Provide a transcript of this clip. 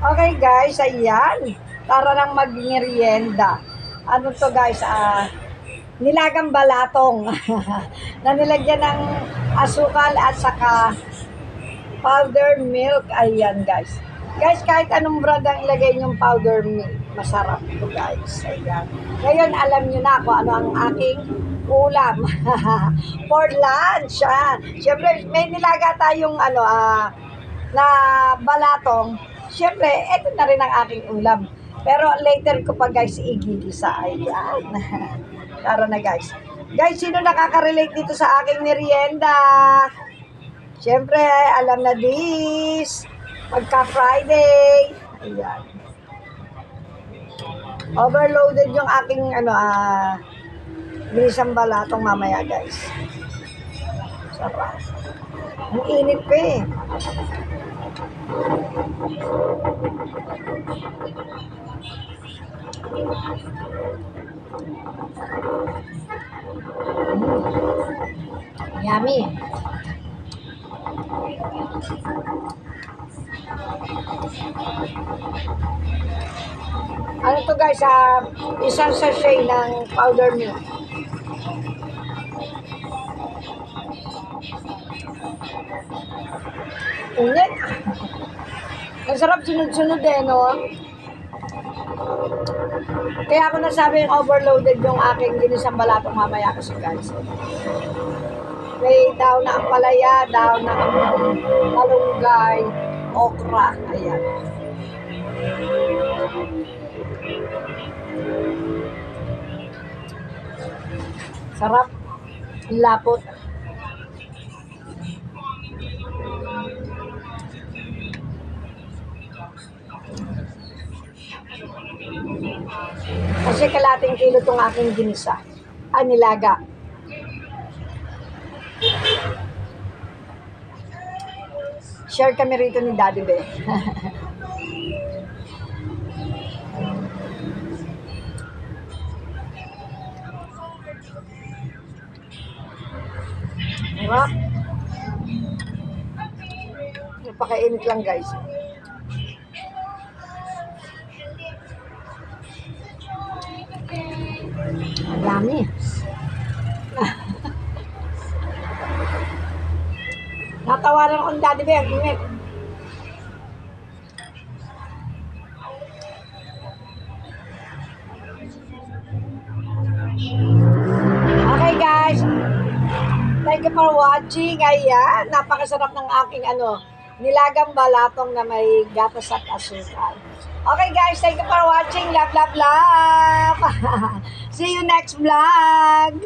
Okay guys, ayan. Tara nang mag-merienda. Ano to guys? Nilagang balatong na nilagyan ng asukal at saka powder milk. Ayan guys. Guys, kahit anong brand ang ilagay yung powder milk, masarap ito guys. Ayan. Ngayon, alam nyo na kung ano ang aking ulam. For lunch. Siyempre, may nilaga tayong na balatong. Siyempre, ito na rin ang aking ulam. Pero later ko pa guys igigisa. Ayan. Tara na guys. Guys, sino nakaka-relate dito sa aking merienda? Siyempre, alam na this. Pagka-Friday. Ayan. Overloaded yung aking ginisang balatong mamaya guys. Sarap. Ang init pa eh. Yummy. Ano to guys, isang sachet ng powder milk. Init. Ang sarap sunod-sunod eh, no? Kaya ako nasabi yung overloaded yung aking ginisang balatong mamaya kasi guys. May daw na ampalaya, daw na malunggay, okra, ayan. Sarap, lapot. Kasi kalating kilo itong aking ginisa. Nilaga. Share kami rito ni Daddy Be. Diba? Napakainit lang guys. Ang dami. Natawanan akong Daddy Be, ang init. Okay guys, thank you for watching. Ayan, napakasarap ng aking nilagang balatong na may gatas at asukal. Okay guys, thank you for watching. Love, love, love. See you next vlog.